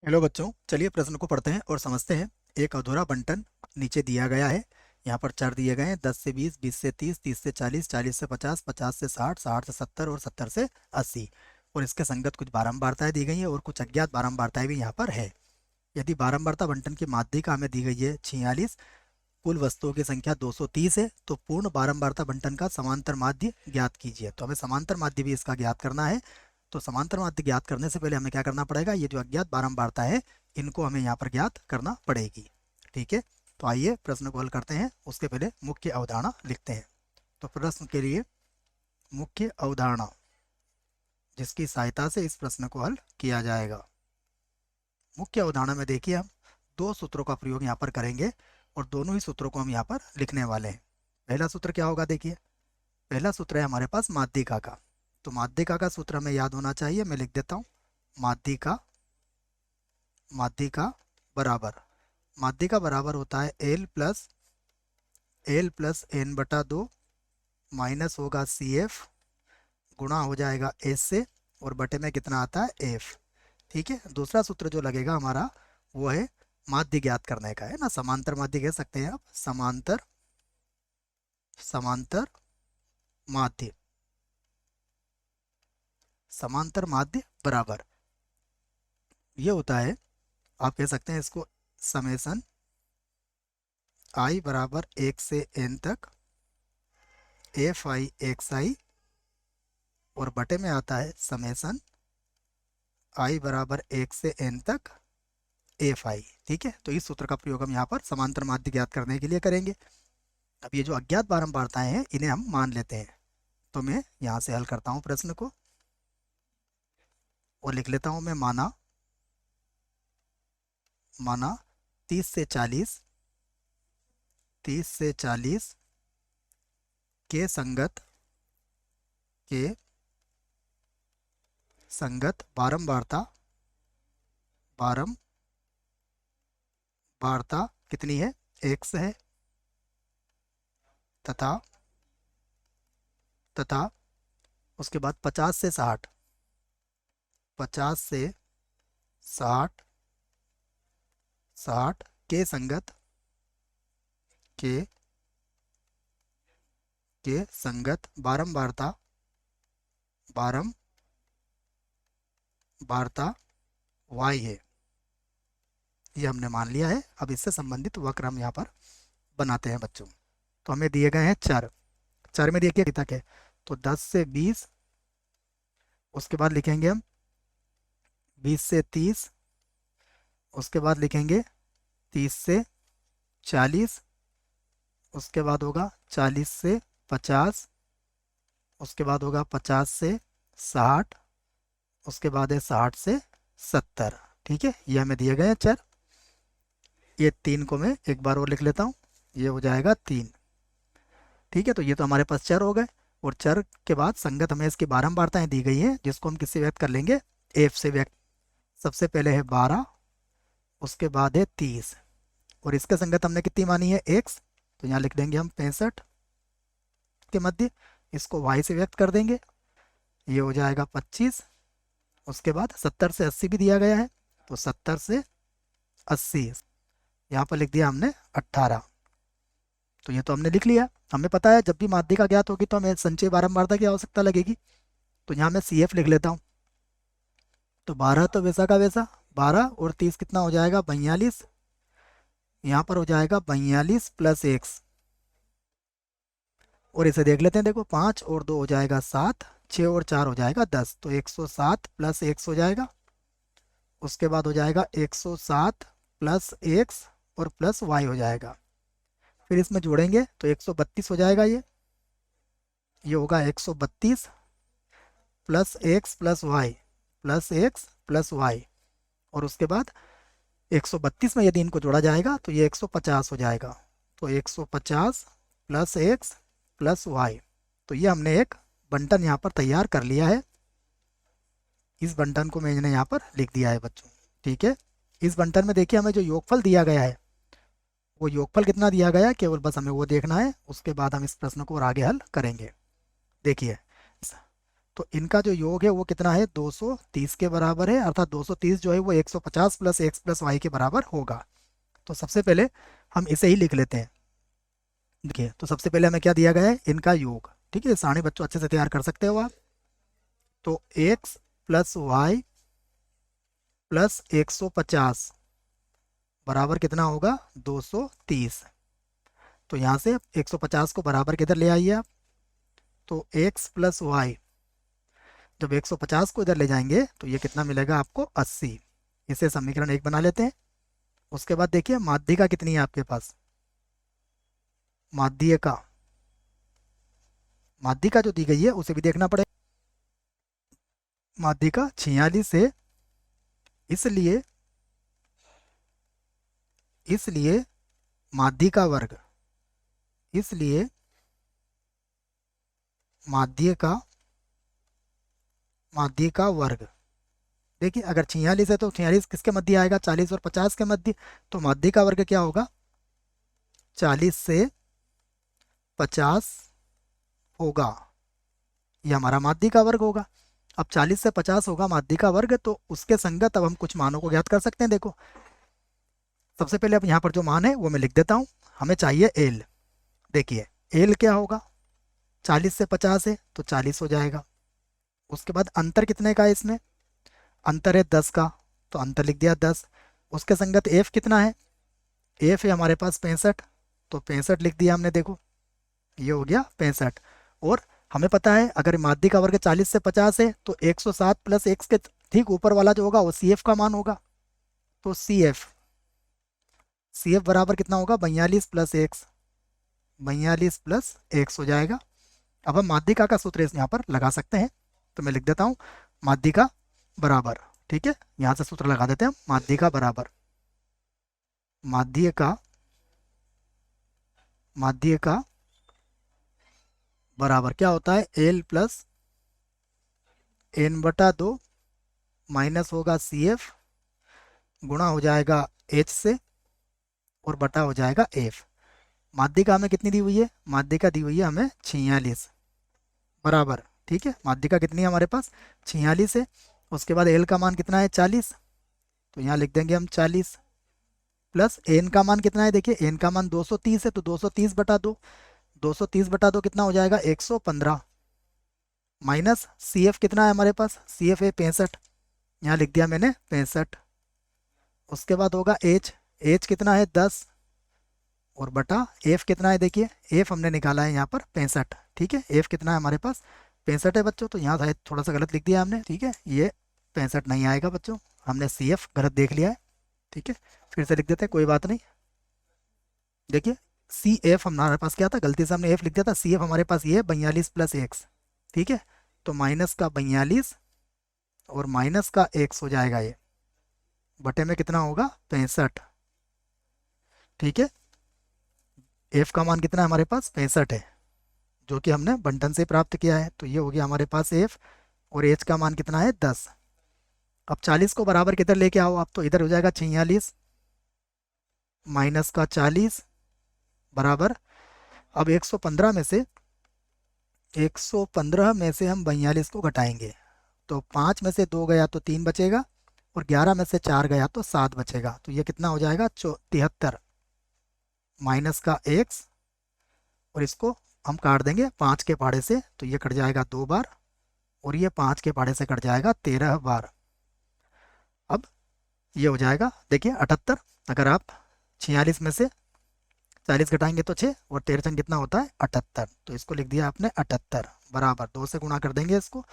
Hello बच्चों, चलिए प्रश्न को पढ़ते हैं और समझते हैं। एक अधूरा बंटन नीचे दिया गया है। यहाँ पर चार दिए गए हैं, 10 से 20, 20 से 30, 30 से 40, 40 से 50, 50 से 60, 60 से 70 और 70 से 80। और इसके संगत कुछ बारंबारताएं दी गई हैं और कुछ अज्ञात बारंबारताएं भी यहाँ पर है। यदि बारंबारता बंटन की माध्यिका हमें दी गई है 46, कुल वस्तुओं की संख्या 230 है, तो पूर्ण बारंबारता बंटन का समांतर माध्य ज्ञात कीजिए। तो हमें समांतर माध्य भी इसका ज्ञात करना है। तो समांतर माध्य ज्ञात करने से पहले हमें क्या करना पड़ेगा, ये जो अज्ञात बारंबारता है इनको हमें यहाँ पर ज्ञात करना पड़ेगी। ठीक है, तो आइए प्रश्न को हल करते हैं। उसके पहले मुख्य अवधारणा लिखते हैं। तो प्रश्न के लिए मुख्य अवधारणा जिसकी सहायता से इस प्रश्न को हल किया जाएगा। मुख्य अवधारणा में देखिए, हम दो सूत्रों का प्रयोग यहाँ पर करेंगे और दोनों ही सूत्रों को हम यहाँ पर लिखने वाले हैं। पहला सूत्र क्या होगा, देखिए पहला सूत्र है हमारे पास माध्यिका का। तो माध्यिका का सूत्र हमें याद होना चाहिए, मैं लिख देता हूँ। माध्यिका माध्यिका बराबर होता है एल प्लस एन बटा 2 माइनस होगा सी एफ गुणा हो जाएगा एस से और बटे में कितना आता है एफ। ठीक है, दूसरा सूत्र जो लगेगा हमारा वो है माध्य ज्ञात करने का, है ना। समांतर माध्य कह सकते हैं आप, समांतर माध्य समांतर माध्य बराबर ये होता है, आप कह सकते हैं इसको समेसन आई बराबर 1 से n तक एफ आई एक्स आई और बटे में आता है समेसन आई बराबर 1 से n तक एफ आई। ठीक है, तो इस सूत्र का प्रयोग हम यहाँ पर समांतर माध्य ज्ञात करने के लिए करेंगे। अब ये जो अज्ञात बारंबारताएं हैं इन्हें हम मान लेते हैं। तो मैं यहाँ से हल करता हूँ प्रश्न को और लिख लेता हूँ मैं माना 30 से 40 के संगत बारंबारता कितनी है, x है, तथा उसके बाद 50 से 60 के संगत बारंबारता y है। ये हमने मान लिया है। अब इससे संबंधित वक्र हम यहाँ पर बनाते हैं बच्चों। तो हमें दिए गए हैं चर में देखिए तक है, तो 10 से 20, उसके बाद लिखेंगे हम 20 से 30, उसके बाद लिखेंगे 30 से 40, उसके बाद होगा 40 से 50, उसके बाद होगा 50 से 60, उसके बाद है 60 से 70। ठीक है, ये हमें दिए गए हैं चर। ये 3 को मैं एक बार और लिख लेता हूँ, ये हो जाएगा 3। ठीक है, तो ये तो हमारे पास चर हो गए। और चर के बाद संगत हमें इसकी बारंबारताएं दी गई हैं जिसको हम किससे व्यक्त कर लेंगे, एफ से व्यक्त। सबसे पहले है 12, उसके बाद है 30 और इसके संगत हमने कितनी मानी है, एक्स। तो यहाँ लिख देंगे हम 65 के मध्य, इसको वाई से व्यक्त कर देंगे, ये हो जाएगा 25। उसके बाद 70 से 80 भी दिया गया है, तो 70 से 80 यहाँ पर लिख दिया हमने 18। तो ये तो हमने लिख लिया। हमें पता है जब भी माध्यिका ज्ञात होगी तो हमें संचय बारंबारता की आवश्यकता लगेगी। तो यहाँ मैं सी एफ लिख लेता हूँ। तो 12 तो वैसा का वैसा, 12 और 30 कितना हो जाएगा, 42। यहाँ पर हो जाएगा 42 प्लस एक्स, और इसे देख लेते हैं। देखो 5 और 2 हो जाएगा 7, 6 और 4 हो जाएगा 10, तो 107 प्लस एक्स हो जाएगा। उसके बाद हो जाएगा 107 प्लस एक्स और प्लस वाई हो जाएगा। फिर इसमें जोड़ेंगे तो 132 हो जाएगा। ये होगा 132 प्लस एक्स प्लस वाई और उसके बाद 132 में यदि इनको जोड़ा जाएगा तो ये 150 हो जाएगा। तो 150 प्लस एक्स प्लस वाई। तो ये हमने एक बंटन यहाँ पर तैयार कर लिया है। इस बंटन को मैंने यहाँ पर लिख दिया है बच्चों। ठीक है, इस बंटन में देखिए हमें जो योगफल दिया गया है वो योगफल कितना दिया गया है, केवल बस हमें वो देखना है। उसके बाद हम इस प्रश्न को और आगे हल करेंगे। देखिए तो इनका जो योग है वो कितना है, 230 के बराबर है, अर्थात 230 जो है वो 150 प्लस एक्स प्लस वाई के बराबर होगा। तो सबसे पहले हम इसे ही लिख लेते हैं। देखिए, तो सबसे पहले हमें क्या दिया गया है, इनका योग। ठीक है, सारणी बच्चों अच्छे से तैयार कर सकते हो आप। तो एक्स प्लस वाई प्लस 150 बराबर कितना होगा, 230। तो यहाँ से 150 को बराबर किधर ले आइए आप, तो x प्लस वाई, जब 150 को इधर ले जाएंगे तो ये कितना मिलेगा आपको, 80। इसे समीकरण 1 बना लेते हैं। उसके बाद देखिए माध्यिका कितनी है आपके पास, माध्यिका, माध्यिका जो दी गई है उसे भी देखना पड़ेगा। माध्यिका 46 है, इसलिए इसलिए माध्यिका वर्ग, इसलिए माध्यिका, माध्यिका वर्ग। देखिए अगर 46 है तो 46 किसके मध्य आएगा, 40 और 50 के मध्य। तो माध्यिका वर्ग क्या होगा, 40 से 50 होगा, ये हमारा माध्यिका वर्ग होगा। अब 40 से 50 होगा माध्यिका वर्ग, तो उसके संगत अब हम कुछ मानों को ज्ञात कर सकते हैं। देखो सबसे पहले अब यहाँ पर जो मान है वो मैं लिख देता हूँ। हमें चाहिए एल। देखिए एल क्या होगा, 40 से 50 है तो 40 हो जाएगा। उसके बाद अंतर कितने का है इसमें, अंतर है 10 का, तो अंतर लिख दिया 10। उसके संगत एफ कितना है, एफ है हमारे पास 65, तो 65 लिख दिया हमने। देखो ये हो गया 65। और हमें पता है अगर माध्यिका वर्ग 40 से 50 है तो 107 प्लस एक्स के ठीक ऊपर वाला जो होगा वो सी एफ का मान होगा। तो सी एफ, सी एफ बराबर कितना होगा, 42 प्लस एक्स, 42 प्लस एक्स हो जाएगा। अब हम माध्यिका का सूत्र इस यहाँ पर लगा सकते हैं, तो मैं लिख देता हूँ माध्यिका बराबर। ठीक है, यहाँ से सूत्र लगा देते हैं हम, माध्यिका बराबर, माध्यिका, माध्यिका बराबर क्या होता है, एल प्लस एन बटा 2 माइनस होगा सी एफ, गुणा हो जाएगा एच से, और बटा हो जाएगा एफ। माध्यिका हमें कितनी दी हुई है, माध्यिका दी हुई है हमें 46 बराबर। ठीक है, माध्यिका कितनी है हमारे पास, 46 है। उसके बाद एल का मान कितना है, 40, तो यहाँ लिख देंगे हम 40, प्लस एन का मान कितना है, देखिए एन का मान 230 है, तो 230 बटा 2, 230 बटा 2 कितना हो जाएगा, 115, माइनस सी एफ कितना है हमारे पास, सी एफ है 65, यहाँ लिख दिया मैंने 65। उसके बाद होगा एच, एच कितना है 10, और बटा एफ कितना है, देखिए एफ हमने निकाला है यहाँ पर 65। ठीक है, एफ कितना है हमारे पास, 65 है बच्चों। तो यहाँ शायद थोड़ा सा गलत लिख दिया हमने। ठीक है, ये 65 नहीं आएगा बच्चों, हमने सी एफ गलत देख लिया है। ठीक है, फिर से लिख देते हैं, कोई बात नहीं। देखिए सी एफ हमारे पास क्या था, गलती से हमने एफ लिख दिया था, सी एफ हमारे पास ये है 42 प्लस एक्स। ठीक है, तो माइनस का 42 और माइनस का एक्स हो जाएगा, ये बटे में कितना होगा, 65। ठीक है, एफ का मान कितना है हमारे पास, 65 है, जो कि हमने बंटन से प्राप्त किया है। तो ये हो गया हमारे पास एफ, और एच का मान कितना है 10। अब 40 को बराबर किधर लेके आओ आप, तो इधर हो जाएगा 46 माइनस का 40 बराबर। अब 115 में से हम 42 को घटाएंगे, तो 5 में से 2 गया तो 3 बचेगा, और 11 में से 4 गया तो 7 बचेगा। तो ये कितना हो जाएगा, 73 माइनस का एक्स, और इसको हम काट देंगे 5 के पहाड़े से, तो ये कट जाएगा 2 बार, और ये 5 के पहाड़े से कट जाएगा 13 बार। अब ये हो जाएगा देखिए 78। अगर आप 46 में से 40 घटाएंगे तो 6, और 13 कितना होता है, 78। तो इसको लिख दिया आपने 78 बराबर, 2 से गुणा कर देंगे इसको,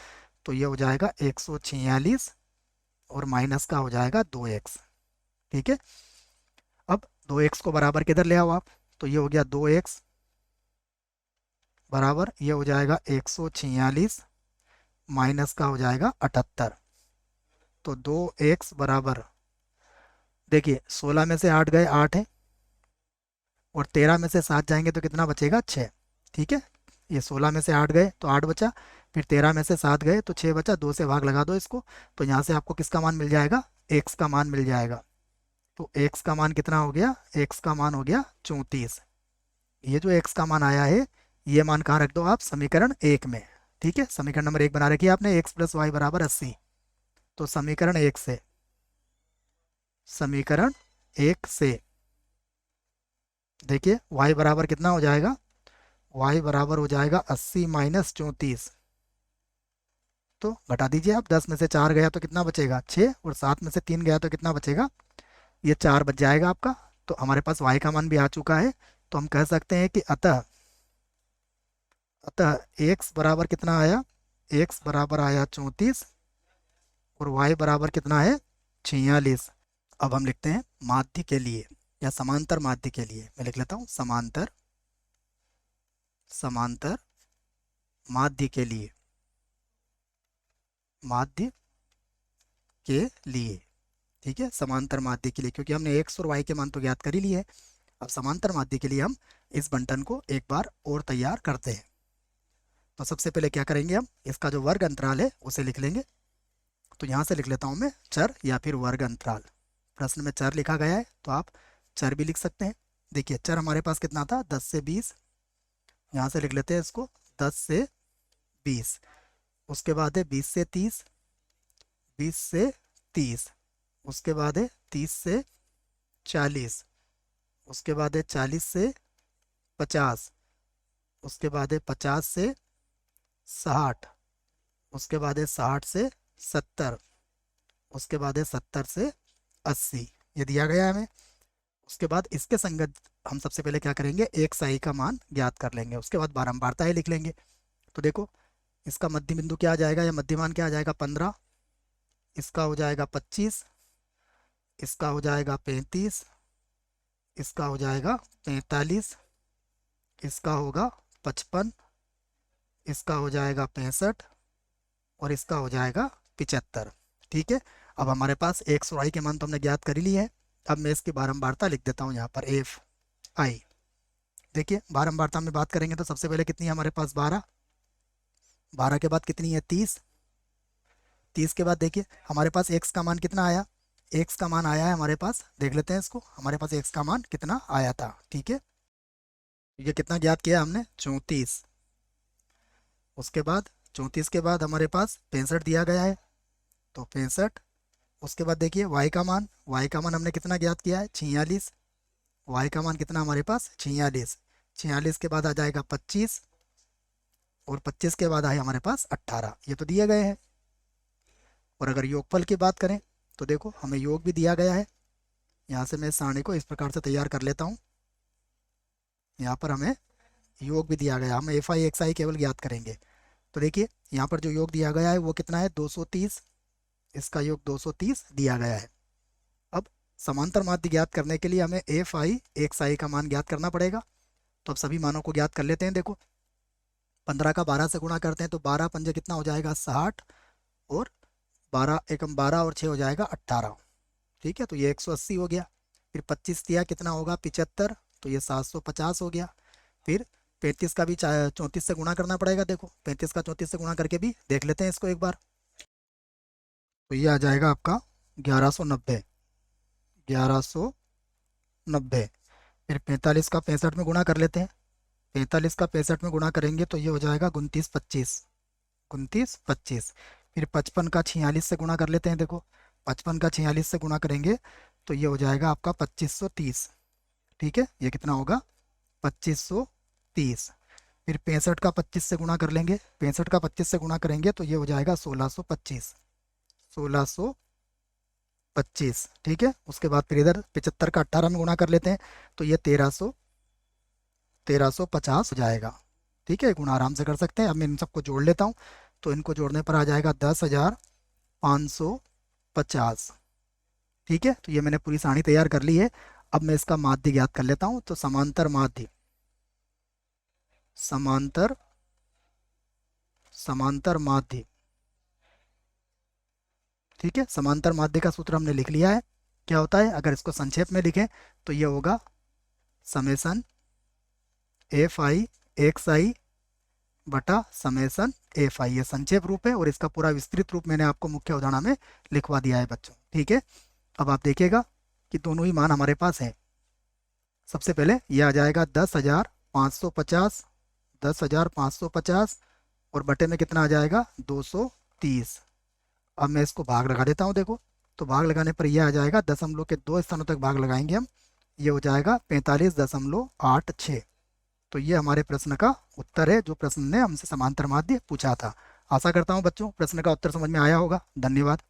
तो ये हो जाएगा 146, और माइनस का हो जाएगा 2x। ठीक है, अब 2x को बराबर किधर ले आओ आप, तो ये हो गया 2x बराबर, ये हो जाएगा 146 माइनस का हो जाएगा 78। तो 2x बराबर, देखिए 16 में से 8 गए 8 है, और 13 में से 7 जाएंगे तो कितना बचेगा, 6। ठीक है, ये 16 में से 8 गए तो 8 बचा, फिर 13 में से 7 गए तो 6 बचा, 2 से भाग लगा दो इसको, तो यहाँ से आपको किसका मान मिल जाएगा, x का मान मिल जाएगा। तो x का मान कितना हो गया, x का मान हो गया 34। ये जो x का मान आया है, ये मान कहाँ रख दो आप, समीकरण 1 में। ठीक है, समीकरण नंबर 1 बना रखी है आपने, एक्स प्लस वाई बराबर 80। तो समीकरण 1 से देखिए y बराबर कितना हो जाएगा, y बराबर हो जाएगा 80 माइनस 34। तो घटा दीजिए आप, 10 में से 4 गया तो कितना बचेगा 6, और 7 में से 3 गया तो कितना बचेगा, ये 4 बच जाएगा आपका। तो हमारे पास y का मान भी आ चुका है। तो हम कह सकते हैं कि अतः अतः x बराबर कितना आया, x बराबर आया 34 और y बराबर कितना है 46। अब हम लिखते हैं माध्य के लिए या समांतर माध्य के लिए, मैं लिख लेता हूँ समांतर माध्य के लिए, माध्य के लिए, ठीक है, समांतर माध्य के लिए, क्योंकि हमने एक्स और वाई के मान तो ज्ञात कर ही लिए है। अब समांतर माध्य के लिए हम इस बंटन को एक बार और तैयार करते हैं। तो सबसे पहले क्या करेंगे, हम इसका जो वर्ग अंतराल है उसे लिख लेंगे। तो यहाँ से लिख लेता हूँ मैं चर या फिर वर्ग अंतराल। प्रश्न में चर लिखा गया है तो आप चर भी लिख सकते हैं। देखिए चर हमारे पास कितना था, 10 से 20। यहाँ से लिख लेते हैं इसको 10 से 20। उसके बाद है 20 से 30, 20 से 30। उसके बाद है 30 से 40। उसके बाद है 40 से 50। उसके बाद है 50 से 60। उसके बाद है 60 से 70। उसके बाद है 70 से 80। ये दिया गया है हमें। उसके बाद इसके संगत हम सबसे पहले क्या करेंगे, एक साई का मान ज्ञात कर लेंगे, उसके बाद बारंबारता ही लिख लेंगे। तो देखो इसका मध्य बिंदु क्या आ जाएगा या मध्यमान क्या आ जाएगा 15, इसका हो जाएगा 25, इसका हो जाएगा 35, इसका हो जाएगा 45, इसका होगा 55, इसका हो जाएगा 65 और इसका हो जाएगा 75। ठीक है, अब हमारे पास एक्स और वाई के मान तो हमने ज्ञात कर ही लिए है। अब मैं इसकी बारंबारता लिख देता हूँ यहाँ पर एफ आई। देखिए बारंबारता में बात करेंगे तो सबसे पहले कितनी है हमारे पास 12, 12 के बाद कितनी है 30, 30 के बाद देखिए हमारे पास एक्स का मान कितना आया, एक्स का मान आया है हमारे पास, देख लेते हैं इसको, हमारे पास एक्स का मान कितना आया था। ठीक है, ये कितना ज्ञात किया हमने 34। उसके बाद 34 के बाद हमारे पास 65 दिया गया है तो 65। उसके बाद देखिए y का मान, y का मान हमने कितना ज्ञात किया है 46। y का मान कितना हमारे पास 46। 46 के बाद आ जाएगा 25 और 25 के बाद आए हमारे पास 18। ये तो दिए गए हैं। और अगर योगफल की बात करें तो देखो हमें योग भी दिया गया है। यहाँ से मैं इस सारणी को इस प्रकार से तैयार कर लेता हूँ। यहाँ पर हमें योग भी दिया गया, हम एफ आई एक्स आई केवल ज्ञात करेंगे। तो देखिए यहाँ पर जो योग दिया गया है वो कितना है 230, इसका योग 230 दिया गया है। अब समांतर माध्य ज्ञात करने के लिए हमें एफ आई एक्स आई का मान ज्ञात करना पड़ेगा। तो अब सभी मानों को ज्ञात कर लेते हैं। देखो 15 का 12 से गुणा करते हैं तो 12 पंजे कितना हो जाएगा 60 और 12 एकम 12 और 6 हो जाएगा 18। ठीक है, तो ये 180 हो गया। फिर 25 दिया कितना होगा 75, तो ये 750 हो गया। फिर 35 का भी 34 से गुणा करना पड़ेगा। देखो 35 का 34 से गुणा करके भी देख लेते हैं इसको एक बार। तो ये आ जाएगा आपका 1190, 1190। फिर 45 का 65 में गुणा कर लेते हैं। 45 का 65 में गुणा करेंगे तो ये हो जाएगा 2925, 2925। फिर 55 का 46 से गुणा कर लेते हैं। देखो 55 का 46 से गुणा करेंगे तो ये हो जाएगा आपका 2530। ठीक है, ये कितना होगा 2530। फिर 65 का 25 से गुणा कर लेंगे, 65 का 25 से गुणा करेंगे तो ये हो जाएगा 1625, 1625। ठीक है, उसके बाद फिर इधर 75 का 18 में गुणा कर लेते हैं तो ये 1350 हो जाएगा। ठीक है, गुणा आराम से कर सकते हैं। अब मैं इन सबको जोड़ लेता हूँ तो इनको जोड़ने पर आ जाएगा 10,550। ठीक है, तो ये मैंने पूरी सारणी तैयार कर ली है। अब मैं इसका माध्य ज्ञात कर लेता हूँ। तो समांतर माध्य, समांतर समांतर माध्य, ठीक है, समांतर माध्य का सूत्र हमने लिख लिया है। क्या होता है, अगर इसको संक्षेप में लिखें तो ये होगा समेसन एफ आई एक्स आई बटा समेसन एफ आई। ये संक्षेप रूप है और इसका पूरा विस्तृत रूप मैंने आपको मुख्य उदाहरण में लिखवा दिया है बच्चों। ठीक है, अब आप देखिएगा कि दोनों ही मान हमारे पास हैं। सबसे पहले ये आ जाएगा 10,550, 10,550 और बटे में कितना आ जाएगा 230। अब मैं इसको भाग लगा देता हूँ, देखो तो भाग लगाने पर यह आ जाएगा, दशमलव के 2 स्थानों तक भाग लगाएंगे हम, ये हो जाएगा 45.86। तो ये हमारे प्रश्न का उत्तर है, जो प्रश्न ने हमसे समांतर माध्य पूछा था। आशा करता हूँ बच्चों प्रश्न का उत्तर समझ में आया होगा। धन्यवाद।